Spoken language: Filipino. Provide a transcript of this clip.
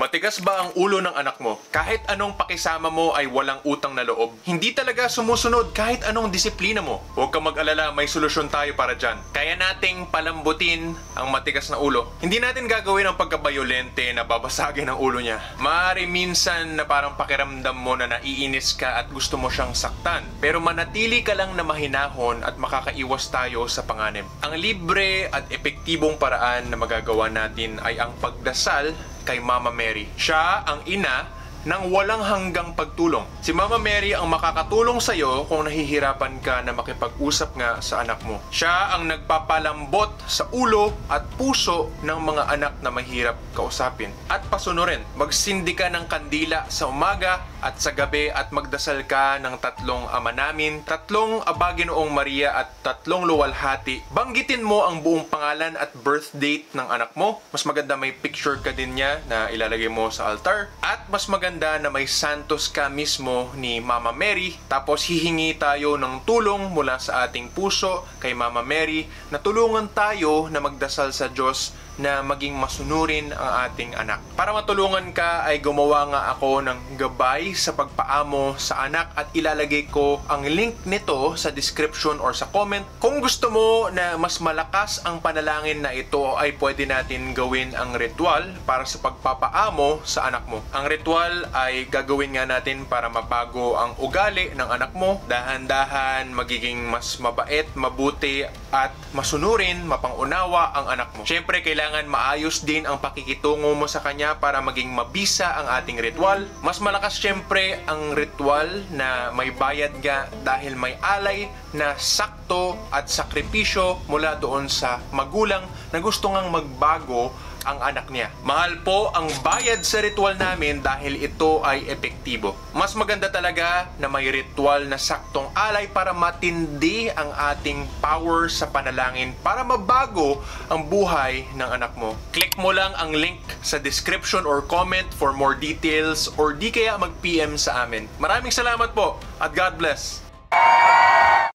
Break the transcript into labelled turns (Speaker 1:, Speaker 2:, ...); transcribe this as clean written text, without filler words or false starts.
Speaker 1: Matigas ba ang ulo ng anak mo? Kahit anong pakisama mo ay walang utang na loob. Hindi talaga sumusunod kahit anong disiplina mo. Huwag kang mag-alala, may solusyon tayo para dyan. Kaya nating palambutin ang matigas na ulo. Hindi natin gagawin ang pagkabayolente na babasagin ang ulo niya. Maaari minsan na parang pakiramdam mo na naiinis ka at gusto mo siyang saktan. Pero manatili ka lang na mahinahon at makakaiwas tayo sa panganib. Ang libre at epektibong paraan na magagawa natin ay ang pagdasal kay Mama Mary. Siya ang ina ng walang hanggang pagtulong. Si Mama Mary ang makakatulong sa iyo kung nahihirapan ka na makipag-usap nga sa anak mo. Siya ang nagpapalambot sa ulo at puso ng mga anak na mahirap kausapin. At pasunurin, magsindi ka ng kandila sa umaga at sa gabi at magdasal ka ng 3 Ama Namin, 3 Aba Ginoong Maria at 3 Luwalhati. Banggitin mo ang buong pangalan at birth date ng anak mo. Mas maganda may picture ka din niya na ilalagay mo sa altar. At mas maganda na may santos ka mismo ni Mama Mary. Tapos hihingi tayo ng tulong mula sa ating puso kay Mama Mary na tulungan tayo na magdasal sa Diyos na maging masunurin ang ating anak. Para matulungan ka ay gumawa nga ako ng gabay sa pagpaamo sa anak at ilalagay ko ang link nito sa description or sa comment. Kung gusto mo na mas malakas ang panalangin na ito ay pwede natin gawin ang ritual para sa pagpapaamo sa anak mo. Ang ritual ay gagawin nga natin para mabago ang ugali ng anak mo. Dahan-dahan magiging mas mabait, mabuti at masunurin, mapangunawa ang anak mo. Siyempre, kailangan maayos din ang pakikitungo mo sa kanya para maging mabisa ang ating ritual. Mas malakas siyempre ang ritual na may bayad nga dahil may alay na sakto at sakripisyo mula doon sa magulang na gusto ngang magbago ang anak niya. Mahal po ang bayad sa ritual namin dahil ito ay epektibo. Mas maganda talaga na may ritual na saktong alay para matindi ang ating power sa panalangin para mabago ang buhay ng anak mo. Click mo lang ang link sa description or comment for more details or di kaya mag-PM sa amin. Maraming salamat po at God bless!